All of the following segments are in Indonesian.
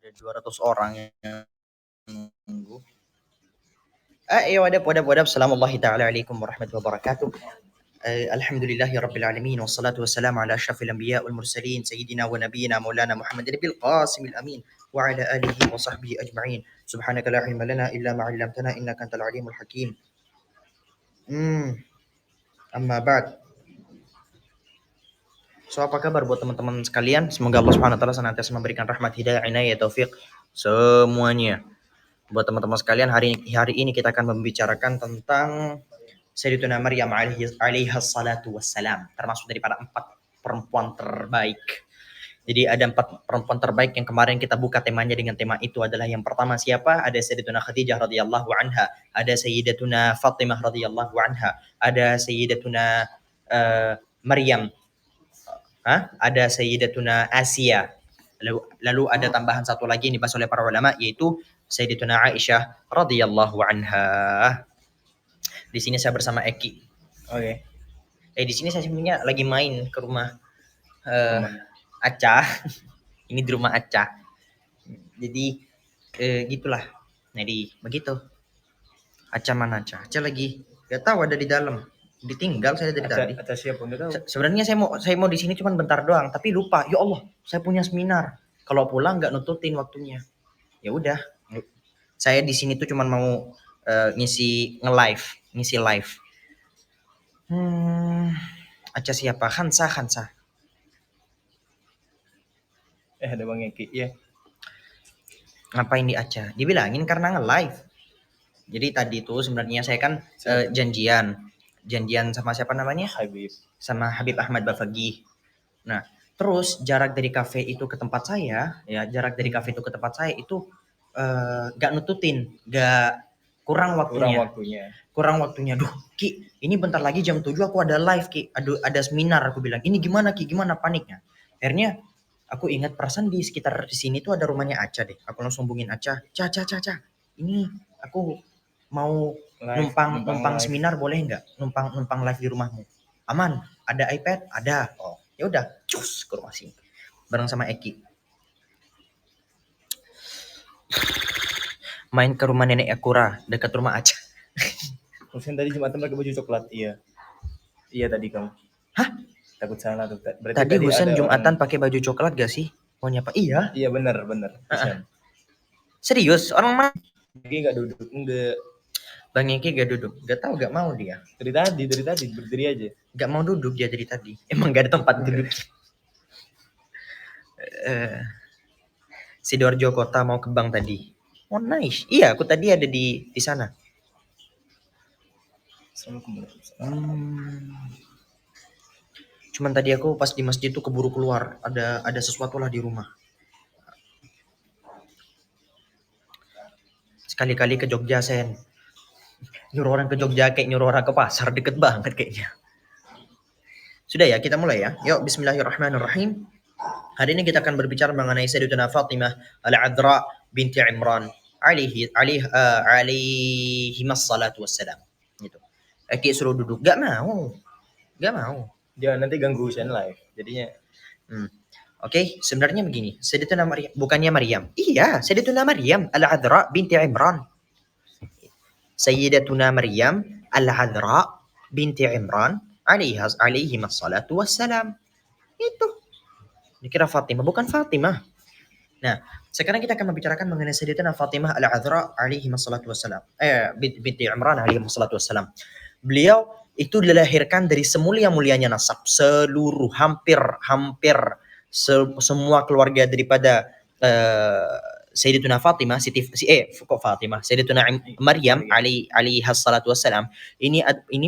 Ada 200 orang yang nunggu. Ya wadab. Assalamualaikum warahmatullahi wabarakatuh. Alhamdulillahi rabbil alamin. Wassalatu wassalamu ala ashrafil anbiya wal mursalin. Sayyidina wa nabiyina maulana Muhammadin bil qasimil amin. Wa ala alihi wa sahbihi ajma'in. Subhanaka la ilma lana illa ma'allamtana innaka antal alimul hakim. Amma ba'd. So, apa kabar buat teman-teman sekalian? Semoga Allah Subhanahu wa taala senantiasa memberikan rahmat, hidayah, inayah, taufik semuanya. Buat teman-teman sekalian, hari ini kita akan membicarakan tentang Sayyidatuna Maryam alaihi salatu wassalam, termasuk daripada 4 perempuan terbaik. Jadi ada 4 perempuan terbaik yang kemarin kita buka temanya dengan tema itu adalah yang pertama siapa? Ada Sayyidatuna Khadijah radhiyallahu anha, ada Sayyidatuna Fatimah radhiyallahu anha, ada Sayyidatuna Maryam, ada Sayyidatuna Asia. Lalu ada tambahan satu lagi yang dibahas oleh para ulama, yaitu Sayyidatuna Aisyah radhiyallahu anha. Di sini saya bersama Eki. Oke. Di sini saya sebenarnya lagi main ke rumah Aca. Ini di rumah Aca. Jadi gitulah. Jadi begitu. Aca mana Aca? Aca lagi gak tahu, ada di dalam. Ditinggal saya dari tadi. Aca siapa enggak tahu. Sebenarnya saya mau di sini cuma bentar doang, tapi lupa. Ya Allah, saya punya seminar. Kalau pulang nggak nututin waktunya. Ya udah. Saya di sini tuh cuma mau ngisi live. Aca siapa? Hansa. Ada Bang Eki, ya. Ngapain di Aca? Dibilangin karena nge-live. Jadi tadi tuh sebenarnya saya kan janjian sama siapa namanya? Habib. Sama Habib Ahmad Bafagi. Nah, terus jarak dari kafe itu ke tempat saya itu gak nututin, kurang waktunya. Duh, Ki, ini bentar lagi jam 7 aku ada live, Ki. Ada seminar, aku bilang. Ini gimana, Ki? Gimana paniknya? Akhirnya aku ingat perasaan di sekitar di sini tuh ada rumahnya Aca deh. Aku langsung hubungin Aca. Ca. Ini aku mau numpang seminar, boleh nggak? Numpang live di rumahmu. Aman? Ada iPad? Ada. Oh, ya udah, cus ke rumah sini. Bareng sama Eki. Main ke rumah nenek Akura dekat rumah Aca. Mungkin tadi Jumatan pakai baju coklat, iya. Iya tadi kamu. Hah? Takut salah tuh. Tadi Husen Jumatan pakai baju coklat gak sih? Maunya apa? Iya. Iya benar. Serius? Orang mana? Eki enggak duduk, enggak. Bang Eki gak duduk. Gak tahu, gak mau dia. Dari tadi berdiri aja. Gak mau duduk dia dari tadi. Emang gak ada tempat duduk. Sidoarjo Kota mau ke bank tadi. Oh nice. Iya, aku tadi ada di sana. Cuman tadi aku pas di masjid tuh keburu keluar. Ada sesuatu lah di rumah. Sekali-kali ke Jogja, Sen. Nyuruh orang ke Jogja kayak nyuruh orang ke pasar, deket banget kayaknya. Sudah ya, kita mulai ya. Yuk, bismillahirrahmanirrahim. Hari ini kita akan berbicara mengenai Sayyidatuna Fatimah Al-Adra binti Imran alaihi salatu wassalam. Gitu. Eki suruh duduk, gak mau. Jangan nanti ganggu Husen live. Jadinya Oke, sebenarnya begini. Sayyidatuna Maryam, bukannya Maryam. Iya, Sayyidatuna Maryam Al-Adra binti Imran. Sayyidatuna Maryam Al-Adra binti Imran alaihi salatu wassalam. Itu. Dikira Fatimah, bukan Fatimah. Nah, sekarang kita akan membicarakan mengenai Sayyidatuna Fatimah Al-Adra alaihi salatu wassalam. Binti Imran alaihi salatu wassalam. Beliau itu dilahirkan dari semulia-mulianya nasab, seluruh hampir semua keluarga daripada Sayyidatuna Fatimah, Sayyidatuna Maryam alaihi salatu wassalam, ini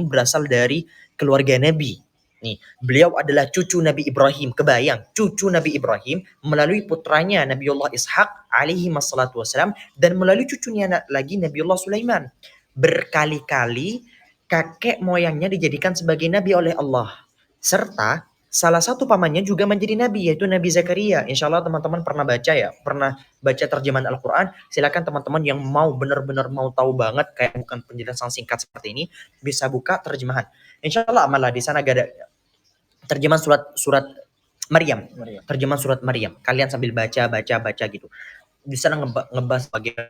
berasal dari keluarga Nabi. Nih, beliau adalah cucu Nabi Ibrahim. Kebayang, cucu Nabi Ibrahim melalui putranya Nabiullah Ishaq alaihi wassalatu wassalam, dan melalui cucunya lagi Nabiullah Sulaiman. Berkali-kali kakek moyangnya dijadikan sebagai nabi oleh Allah. Serta salah satu pamannya juga menjadi nabi, yaitu Nabi Zakaria. Insya Allah teman-teman pernah baca terjemahan Al-Quran. Silakan teman-teman yang mau benar-benar mau tahu banget, kayak bukan penjelasan singkat seperti ini, bisa buka terjemahan. Insya Allah amalah di sana gak ada terjemahan surat Maryam. Terjemahan surat Maryam. Kalian sambil baca gitu. di sana ngebahas bagaimana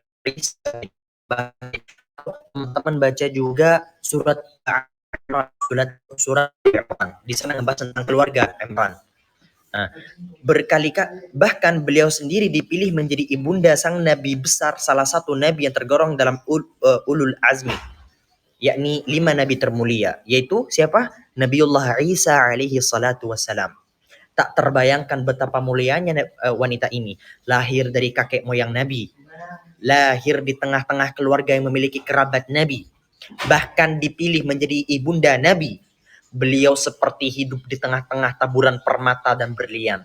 teman-teman baca juga surat surat Imran. Di sana ngebahas tentang keluarga Imran. Nah, berkali-kali bahkan beliau sendiri dipilih menjadi ibunda sang nabi besar, salah satu nabi yang tergolong dalam ulul azmi, yakni 5 nabi termulia, yaitu siapa? Nabiullah Isa alaihi salatu wassalam. Tak terbayangkan betapa mulianya wanita ini, lahir dari kakek moyang nabi, lahir di tengah-tengah keluarga yang memiliki kerabat nabi, bahkan dipilih menjadi ibunda nabi. Beliau seperti hidup di tengah-tengah taburan permata dan berlian.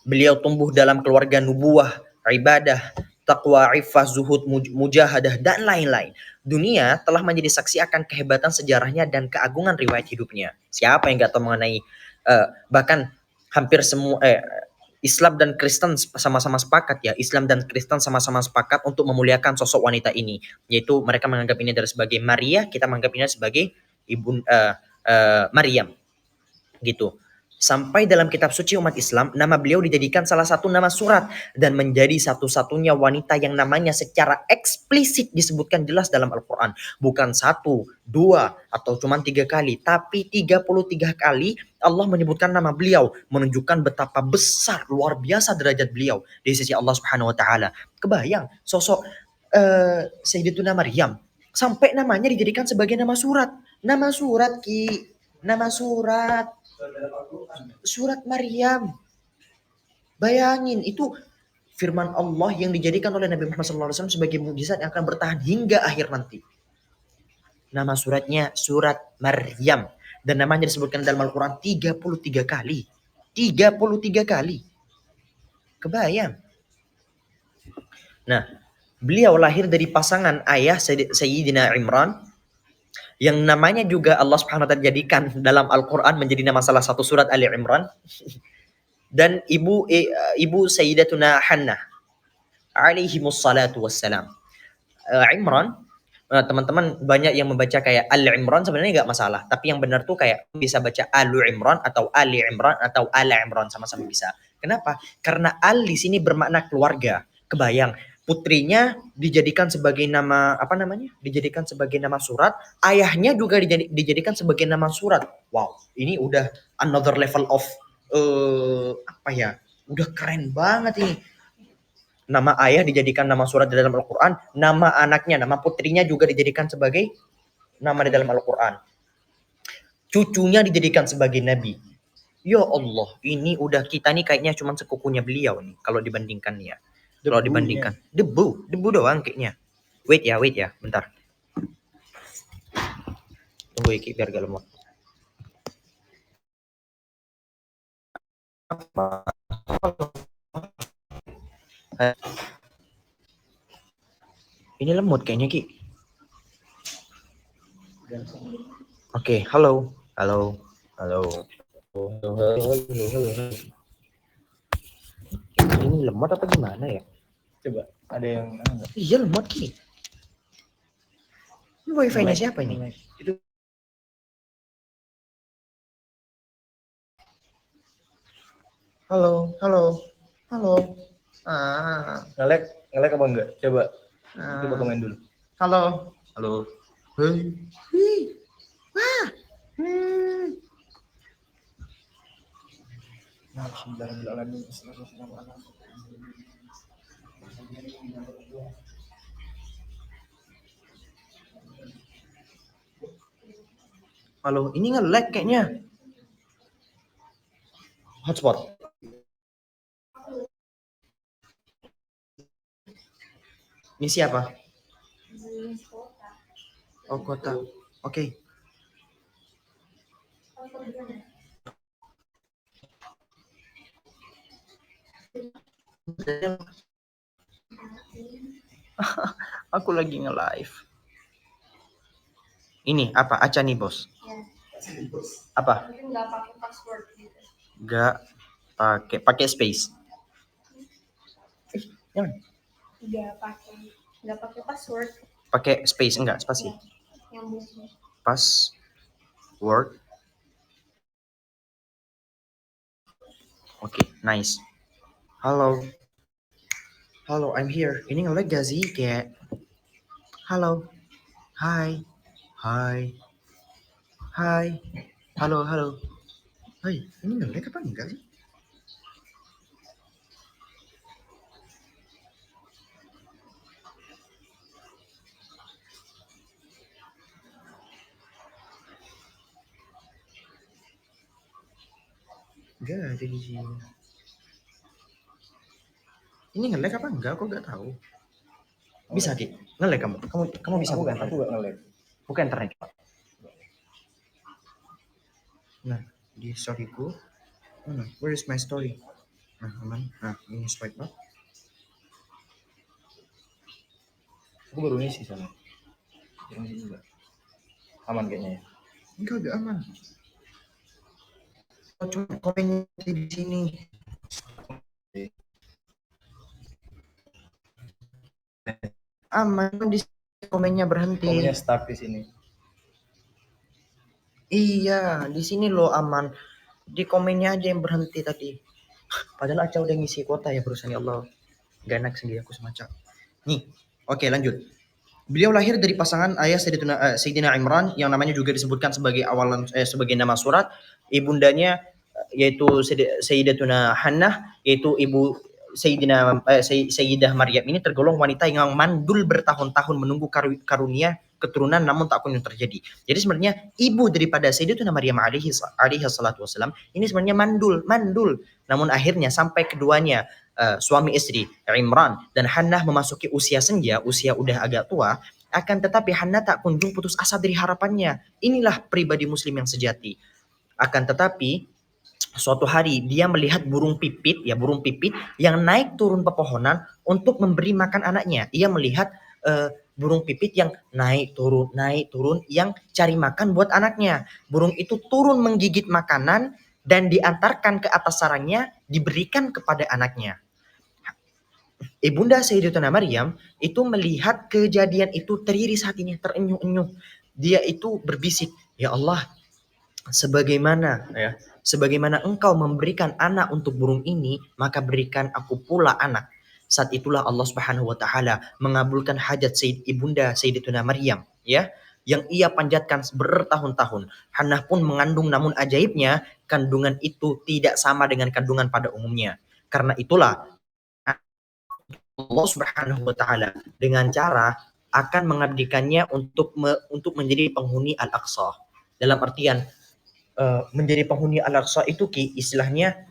Beliau tumbuh dalam keluarga nubuah, ibadah, taqwa, iffah, zuhud, mujahadah, dan lain-lain. Dunia telah menjadi saksi akan kehebatan sejarahnya dan keagungan riwayat hidupnya. Siapa yang gak tahu mengenai bahkan hampir semua Islam dan Kristen sama-sama sepakat ya. Islam dan Kristen sama-sama sepakat untuk memuliakan sosok wanita ini. Yaitu mereka menganggap ini adalah sebagai Maria, kita menganggap ini sebagai ibu Maryam. Gitu. Sampai dalam kitab suci umat Islam, nama beliau dijadikan salah satu nama surat dan menjadi satu-satunya wanita yang namanya secara eksplisit disebutkan jelas dalam Al-Quran. Bukan 1, 2, atau cuma 3 kali, tapi 33 kali Allah menyebutkan nama beliau, menunjukkan betapa besar, luar biasa derajat beliau di sisi Allah Subhanahu wa taala. Kebayang sosok Sayyidatuna Maryam sampai namanya dijadikan sebagai nama surat. Nama surat, Ki. Nama surat. Surat Maryam. Bayangin, itu firman Allah yang dijadikan oleh Nabi Muhammad SAW sebagai mukjizat yang akan bertahan hingga akhir nanti. Nama suratnya surat Maryam. Dan namanya disebutkan dalam Al-Quran 33 kali. 33 kali. Kebayang. Nah, beliau lahir dari pasangan ayah Sayyidina Imran, yang namanya juga Allah Subhanahu wa taala jadikan dalam Al-Qur'an menjadi nama salah satu surat Ali Imran, dan ibu Sayyidatuna Hannah alaihi wassalatu wassalam. Imran, teman-teman banyak yang membaca kayak Al Imran, sebenarnya nggak masalah, tapi yang benar tuh kayak bisa baca Alu Imran atau Ali Imran atau Ala Imran, sama-sama bisa. Kenapa? Karena Al di sini bermakna keluarga. Kebayang, putrinya dijadikan sebagai nama apa namanya? Dijadikan sebagai nama surat, ayahnya juga dijadikan sebagai nama surat. Wow, ini udah another level of apa ya? Udah keren banget ini. Nama ayah dijadikan nama surat di dalam Al-Quran, nama anaknya, nama putrinya juga dijadikan sebagai nama di dalam Al-Quran. Cucunya dijadikan sebagai nabi. Ya Allah, ini udah kita nih kayaknya cuma sekukunya beliau nih kalau dibandingkan ya. Kalau dibandingkan debu doang kayaknya. Wait ya, bentar. Tunggu Iki biar gak lemot. Ini lemot kayaknya Ki. Oke, halo. Ini lemot apa gimana ya? Coba, ada yang Iya lemot Ki. Ini wifi-nya siapa ini? Itu Halo. ngelek apa enggak? Coba komen dulu. Halo. Hei. Wah. Halo, ini nge-lag kayaknya. Hotspot. Ini siapa? Oh, kota. Oke. Aku lagi nge-live. Ini apa? Aca nih, Bos. Apa? Nggak pakai password gitu. Nggak pakai space. Jangan. Nggak pakai password. Pakai space enggak? Spasi. Yang Password. Oke, nice. Halo. Halo, I'm here. Ini nge-lag gak sih? Kayak, halo, hai, hai, hai, halo, halo. Hai, ini nge-lag apa enggak sih? Enggak ada di sini. Ini nge-lag apa enggak? Aku nggak tahu. Bisa, Ki? Nge-lag kamu? Kamu bisa buka Aku internet? gak nge-lag. Buka internet. Nah, di storyku. Mana? Where is my story? Nah, aman. Nah, ini swipe up. Aku baru ngisi soalnya. Jangan ngisi juga. Aman kayaknya ya. Enggak aman. Oh, cuma komennya di sini. Aman di sini, komennya berhenti. Komennya stuck di sini. Iya, di sini loh aman. Di komennya aja yang berhenti tadi. Padahal Aca udah ngisi kuota ya barusan, ya Allah. Gak enak sendiri aku semacam. Nih, oke lanjut. Beliau lahir dari pasangan ayah Sayyidina Imran yang namanya juga disebutkan sebagai sebagai nama surat. Ibundanya yaitu Sayyidatuna Hannah, yaitu ibu Sayyidah Maryam ini tergolong wanita yang mandul bertahun-tahun menunggu karunia keturunan namun tak kunjung terjadi. Jadi sebenarnya ibu daripada Sayyidatuna Maryam alaihi salatu wasalam ini sebenarnya mandul. Namun akhirnya sampai keduanya suami istri Imran dan Hannah memasuki usia senja, usia udah agak tua, akan tetapi Hannah tak kunjung putus asa dari harapannya. Inilah pribadi muslim yang sejati. Akan tetapi suatu hari dia melihat burung pipit yang naik turun pepohonan untuk memberi makan anaknya. Ia melihat burung pipit yang naik turun yang cari makan buat anaknya. Burung itu turun menggigit makanan dan diantarkan ke atas sarangnya, diberikan kepada anaknya. Ibunda Sayyidatuna Maryam itu melihat kejadian itu teriris hatinya, terenyuh-enyuh. Dia itu berbisik, "Ya Allah, sebagaimana engkau memberikan anak untuk burung ini, maka berikan aku pula anak." Saat itulah Allah Subhanahu wa taala mengabulkan hajat Ibunda Sayyidatuna Maryam, ya, yang ia panjatkan bertahun-tahun. Hannah pun mengandung, namun ajaibnya kandungan itu tidak sama dengan kandungan pada umumnya. Karena itulah Allah Subhanahu wa taala dengan cara akan mengabdikannya untuk menjadi penghuni Al-Aqsa. Dalam artian menjadi penghuni Al-Aqsa itu Ki, istilahnya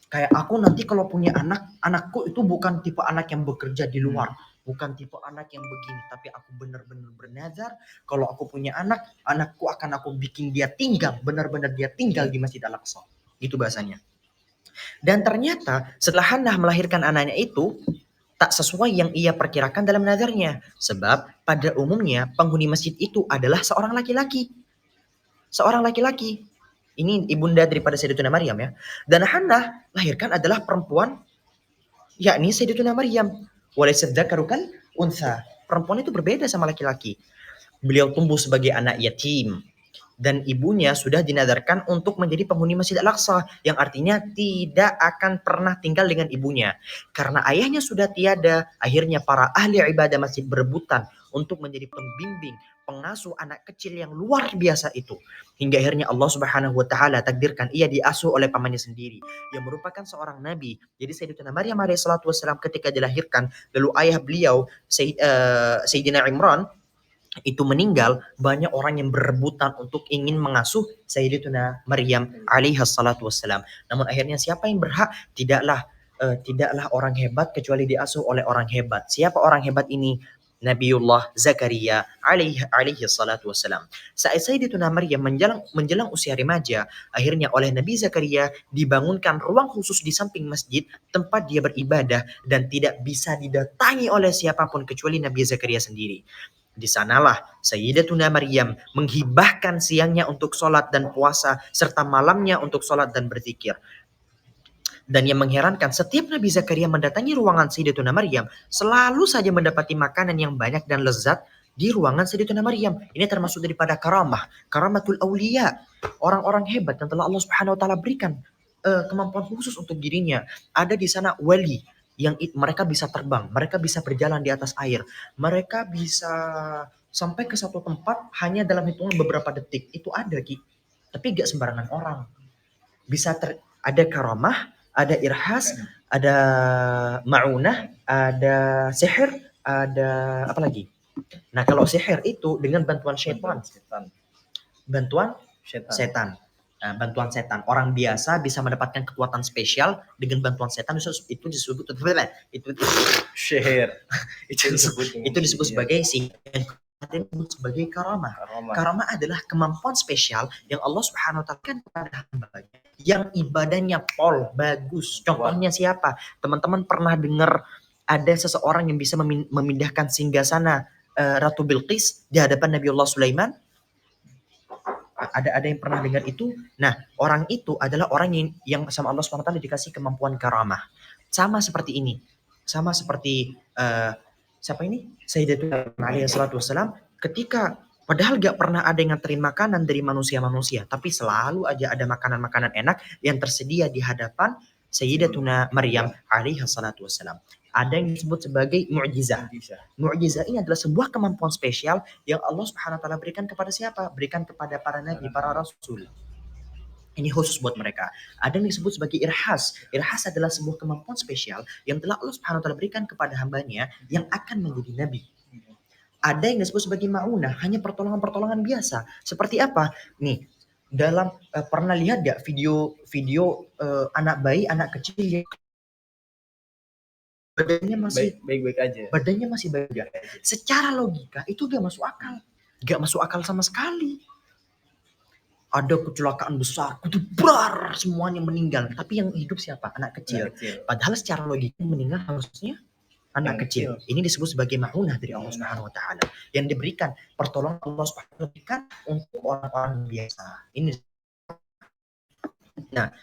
kayak aku nanti kalau punya anak, anakku itu bukan tipe anak yang bekerja di luar, bukan tipe anak yang begini, tapi aku benar-benar bernazar kalau aku punya anak, anakku akan aku bikin dia tinggal, benar-benar dia tinggal di Masjid Al-Aqsa. Gitu bahasanya. Dan ternyata setelah Hannah melahirkan anaknya itu tak sesuai yang ia perkirakan dalam nazarnya. Sebab pada umumnya penghuni masjid itu adalah seorang laki-laki. Seorang laki-laki. Ini ibunda daripada Sayyidatuna Maryam ya. Dan Hannah lahirkan adalah perempuan, yakni Sayyidatuna Maryam. Walaysa dzakaru kal untha. Perempuan itu berbeda sama laki-laki. Beliau tumbuh sebagai anak yatim. Dan ibunya sudah dinadarkan untuk menjadi penghuni Masjid Al-Aqsa, yang artinya tidak akan pernah tinggal dengan ibunya. Karena ayahnya sudah tiada, akhirnya para ahli ibadah masjid berebutan untuk menjadi pembimbing, pengasuh anak kecil yang luar biasa itu. Hingga akhirnya Allah Subhanahu wa taala takdirkan ia diasuh oleh pamannya sendiri yang merupakan seorang nabi. Jadi Sayyidatuna Maryam alaihissalatu wassalam ketika dilahirkan, lalu ayah beliau Sayyidina Imran itu meninggal, banyak orang yang berebutan untuk ingin mengasuh Sayyidatuna Maryam alaihi salatu wassalam. Namun akhirnya siapa yang berhak? Tidaklah orang hebat kecuali diasuh oleh orang hebat. Siapa orang hebat ini? Nabiullah Zakaria alaihi salatu wassalam. Saat Sayyidatuna Maryam menjelang usia remaja, akhirnya oleh Nabi Zakaria dibangunkan ruang khusus di samping masjid tempat dia beribadah dan tidak bisa didatangi oleh siapapun kecuali Nabi Zakaria sendiri. Di sanalah Sayyidatuna Maryam menghibahkan siangnya untuk sholat dan puasa serta malamnya untuk sholat dan berzikir. Dan yang mengherankan, setiap Nabi Zakaria mendatangi ruangan Sayyidatuna Maryam selalu saja mendapati makanan yang banyak dan lezat di ruangan Sayyidatuna Maryam. Ini termasuk daripada karamatul aulia, orang-orang hebat yang telah Allah Subhanahu wa taala berikan kemampuan khusus untuk dirinya. Ada di sana wali mereka bisa terbang, mereka bisa berjalan di atas air, mereka bisa sampai ke satu tempat hanya dalam hitungan beberapa detik. Itu ada Ki. Tapi gak sembarangan orang. Ada karamah, ada irhas, ada ma'unah, ada sihir, ada apa lagi? Nah, kalau sihir itu dengan bantuan syaitan. Bantuan setan. Nah, bantuan setan. Orang biasa bisa mendapatkan kekuatan spesial dengan bantuan setan, itu disebut Sihir. itu disebut sebagai sihir. Disebut sebagai karamah. Karamah adalah kemampuan spesial yang Allah Subhanahu wa taala kan kepada hambanya yang ibadahnya bagus. Contohnya siapa? Teman-teman pernah dengar ada seseorang yang bisa memindahkan singgasana Ratu Bilqis di hadapan Nabiullah Sulaiman? Ada yang pernah dengar itu? Nah, orang itu adalah orang yang sama Allah SWT dikasih kemampuan karamah. Sama seperti ini. Sama seperti siapa ini? Sayyidatuna alaihi salatu wassalam, ketika padahal gak pernah ada yang nganterin makanan dari manusia-manusia, tapi selalu aja ada makanan-makanan enak yang tersedia di hadapan Sayyidatuna Maryam alaihi salatu wassalam. Ada yang disebut sebagai mu'jizah. Mu'jizah ini adalah sebuah kemampuan spesial yang Allah Subhanahu wa taala berikan kepada siapa? Berikan kepada para nabi, para rasul. Ini khusus buat mereka. Ada yang disebut sebagai irhas. Irhas adalah sebuah kemampuan spesial yang telah Allah Subhanahu wa taala berikan kepada hambanya yang akan menjadi nabi. Ada yang disebut sebagai ma'unah, hanya pertolongan-pertolongan biasa. Seperti apa? Nih, dalam pernah lihat gak video anak bayi, anak kecil yang badannya masih baik-baik aja. Badannya masih baik. Secara logika itu gak masuk akal. Gak masuk akal sama sekali. Ada kecelakaan besar, kudubrar, semuanya meninggal. Tapi yang hidup siapa? Anak kecil. Padahal secara logika meninggal harusnya anak kecil. Ini disebut sebagai ma'unah dari Allah Subhanahu wa taala yang diberikan pertolongan Allah Subhanahu wa taala untuk orang-orang biasa. Ini. Nah,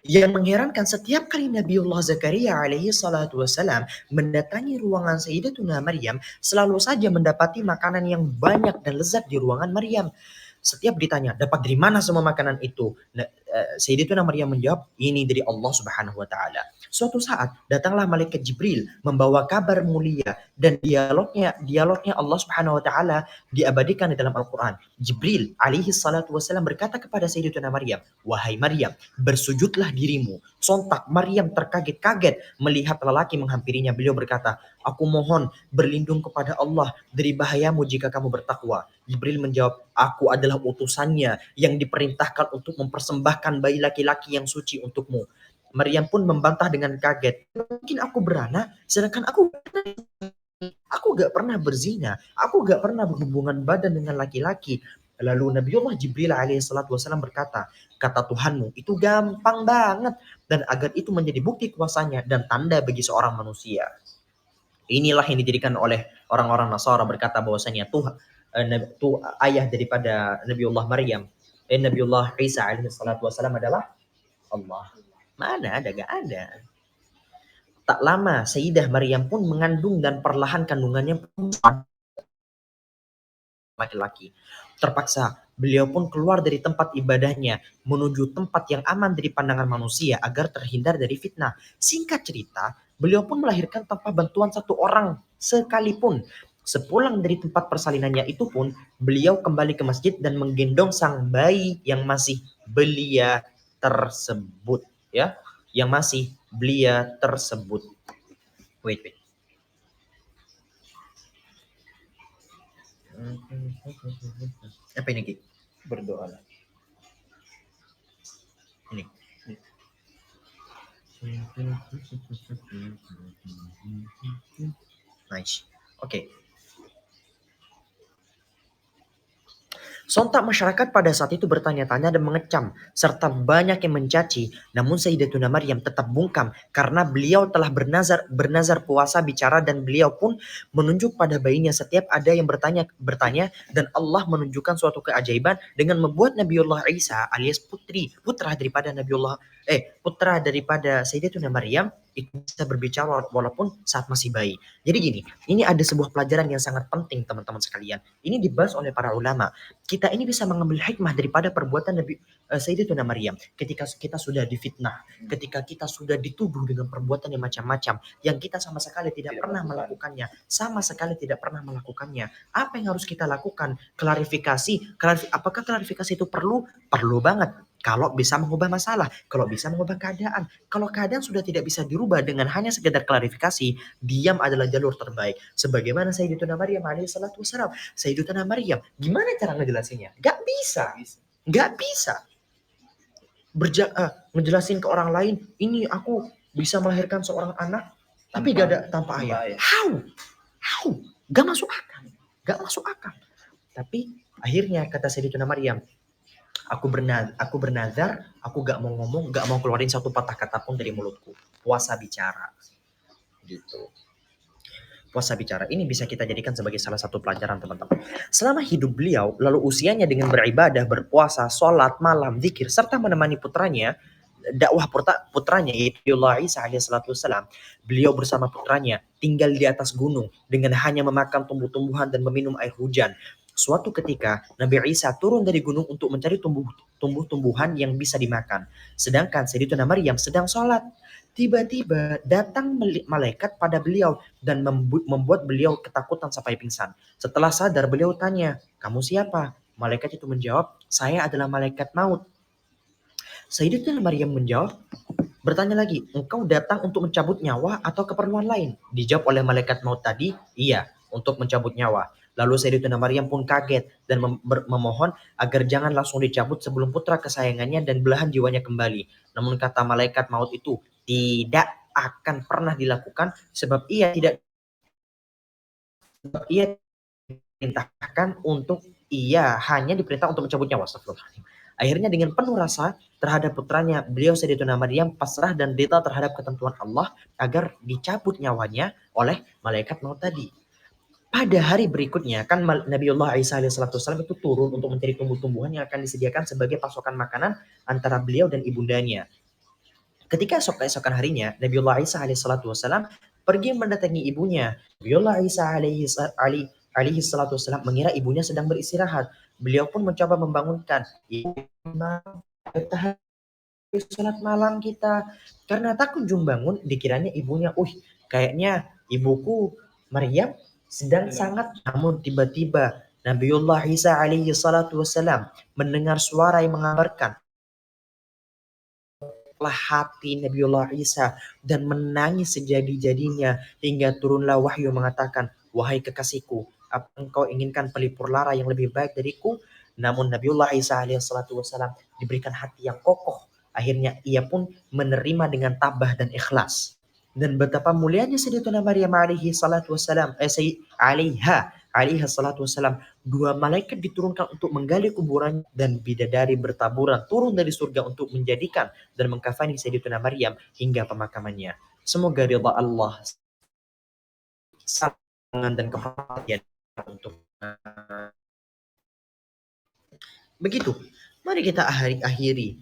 yang mengherankan setiap kali Nabiullah Zakaria alaihi salatu wassalam mendatangi ruangan Sayyidatuna Maryam, selalu saja mendapati makanan yang banyak dan lezat di ruangan Maryam. Setiap ditanya, dapat dari mana semua makanan itu? Sayyidatuna Maryam menjawab, ini dari Allah Subhanahu wa taala. Suatu saat datanglah malaikat Jibril membawa kabar mulia dan dialognya Allah Subhanahu wa taala diabadikan di dalam Al-Qur'an. Jibril alaihi salatu wasallam berkata kepada Sayyidatuna Maryam, "Wahai Maryam, bersujudlah dirimu." Sontak Maryam terkaget-kaget melihat lelaki menghampirinya. Beliau berkata, "Aku mohon berlindung kepada Allah dari bahayamu jika kamu bertakwa." Jibril menjawab, "Aku adalah utusannya yang diperintahkan untuk mempersembahkan bayi laki-laki yang suci untukmu." Maryam pun membantah dengan kaget. Mungkin aku beranak, sedangkan aku gak pernah berzina, aku gak pernah berhubungan badan dengan laki-laki. Lalu Nabiullah Jibril alaihissalatu wassalam berkata, kata Tuhanmu itu gampang banget, dan agar itu menjadi bukti kuasanya dan tanda bagi seorang manusia. Inilah yang dijadikan oleh orang-orang Nasara berkata bahwasanya ayah daripada Nabiullah Maryam, Nabiullah Isa alaihissalatu wassalam adalah Allah. Mana ada, gak ada. Tak lama Sayyidah Maryam pun mengandung dan perlahan kandungannya laki-laki. Terpaksa beliau pun keluar dari tempat ibadahnya menuju tempat yang aman dari pandangan manusia agar terhindar dari fitnah. Singkat cerita, beliau pun melahirkan tanpa bantuan satu orang sekalipun. Sepulang dari tempat persalinannya itu pun, beliau kembali ke masjid dan menggendong sang bayi yang masih belia tersebut. Ya, yang masih belia tersebut. Wait. Apa ini, Ki? Berdoa. Ini. Nice. Oke. Sontak masyarakat pada saat itu bertanya-tanya dan mengecam, serta banyak yang mencaci. Namun Sayyidatuna Maryam tetap bungkam karena beliau telah bernazar puasa bicara, dan beliau pun menunjuk pada bayinya setiap ada yang bertanya, dan Allah menunjukkan suatu keajaiban dengan membuat Nabiullah Isa alias putra daripada Sayyidatuna Maryam itu bisa berbicara walaupun saat masih bayi. Jadi gini, ini ada sebuah pelajaran yang sangat penting teman-teman sekalian. Ini dibahas oleh para ulama. Kita ini bisa mengambil hikmah daripada perbuatan Nabi Sayyidatuna Maryam. Ketika kita sudah difitnah, ketika kita sudah dituduh dengan perbuatan yang macam-macam, yang kita sama sekali tidak pernah melakukannya, sama sekali tidak pernah melakukannya. Apa yang harus kita lakukan? Klarifikasi. Apakah klarifikasi itu perlu? Perlu banget. Kalau bisa mengubah masalah, kalau bisa mengubah keadaan. Kalau keadaan sudah tidak bisa dirubah dengan hanya sekedar klarifikasi, diam adalah jalur terbaik. Sebagaimana Sayyidatuna Maryam alaihissalatu wassalam. Sayyidatuna Maryam, gimana cara ngejelasinnya? Gak bisa. Gak bisa. Ngejelasin ke orang lain, ini aku bisa melahirkan seorang anak, tapi gak ada tanpa ayah. How? Gak masuk akal. Gak masuk akal. Tapi akhirnya kata Sayyidatuna Maryam, aku bernazar, aku gak mau ngomong, gak mau keluarin satu patah kata pun dari mulutku. Puasa bicara. Gitu. Puasa bicara ini bisa kita jadikan sebagai salah satu pelajaran teman-teman. Selama hidup beliau, lalu usianya dengan beribadah, berpuasa, sholat, malam, zikir, serta menemani putranya, dakwah putranya yaitu Isa alaihissalatu wassalam. Beliau bersama putranya tinggal di atas gunung dengan hanya memakan tumbuh-tumbuhan dan meminum air hujan. Suatu ketika Nabi Isa turun dari gunung untuk mencari tumbuh-tumbuhan yang bisa dimakan. Sedangkan Sayyidatuna Maryam sedang sholat. Tiba-tiba datang malaikat pada beliau dan membuat beliau ketakutan sampai pingsan. Setelah sadar beliau tanya, kamu siapa? Malaikat itu menjawab, saya adalah malaikat maut. Sayyidatuna Maryam menjawab, bertanya lagi, engkau datang untuk mencabut nyawa atau keperluan lain? Dijawab oleh malaikat maut tadi, iya, untuk mencabut nyawa. Lalu Sayyidatuna Maryam pun kaget dan memohon agar jangan langsung dicabut sebelum putra kesayangannya dan belahan jiwanya kembali. Namun kata malaikat maut itu, tidak akan pernah dilakukan sebab ia diperintahkan untuk hanya diperintah untuk mencabut nyawa. Astagfirullahaladzim. Akhirnya dengan penuh rasa terhadap putranya, beliau Sayyidatuna Maryam pasrah dan rela terhadap ketentuan Allah agar dicabut nyawanya oleh malaikat maut tadi. Pada hari berikutnya kan Nabiullah Isa alaihissalatu wassalam itu turun untuk mencari tumbuh-tumbuhan yang akan disediakan sebagai pasokan makanan antara beliau dan ibundanya. Ketika keesokan harinya, Nabiullah Isa alaihissalatu wassalam pergi mendatangi ibunya. Nabiullah Isa alaihi salatu wassalam mengira ibunya sedang beristirahat. Beliau pun mencoba membangunkan. Ibu, salat malam kita. Karena tak kunjung bangun, dikiranya ibunya, kayaknya ibuku Maryam sedang sangat. Namun tiba-tiba Nabiullah Isa alaihi salatu wassalam mendengar suara yang mengabarkan hati Nabiullah Isa dan menangis sejadi-jadinya hingga turunlah wahyu mengatakan, wahai kekasihku, apa engkau inginkan pelipur lara yang lebih baik dariku? Namun Nabiullah Isa alaihissalatu wassalam diberikan hati yang kokoh. Akhirnya ia pun menerima dengan tabah dan ikhlas. Dan betapa mulianya Sayyidatuna Maryam alaihi salatu wassalam, alaihi salatu wassalam, dua malaikat diturunkan untuk menggali kuburan dan bidadari bertaburan turun dari surga untuk menjadikan dan mengkafani Sayyidatuna Maryam hingga pemakamannya. Semoga ridha Allah sangat dan keperhatian untuk begitu. Mari kita akhiri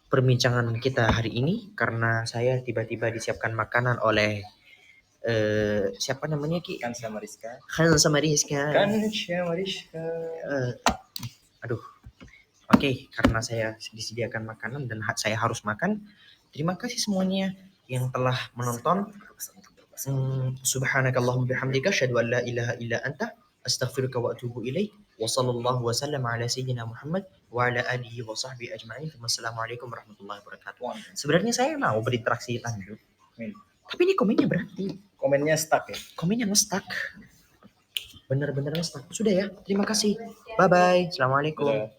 perbincangan kita hari ini karena saya tiba-tiba disiapkan makanan oleh siapa namanya Ki? Kan sama Rizka. Aduh. Oke, karena saya disediakan makanan dan saya harus makan. Terima kasih semuanya yang telah menonton. Subhanakallahumma bihamdika asyhadu an la ilaha illa anta astaghfiruka wa atubu ilaik. Wa sallallahu wa sallam ala sayyidina Muhammad wa ala alihi wa sahbihi ajma'in. Wassalamualaikum warahmatullahi wabarakatuh. Sebenarnya saya mau berinteraksi lanjut. Tapi ini komennya berhenti. Komennya stuck ya? Komennya nge-stuck. Bener-bener nge-stuck. Sudah ya. Terima kasih. Bye-bye. Assalamualaikum.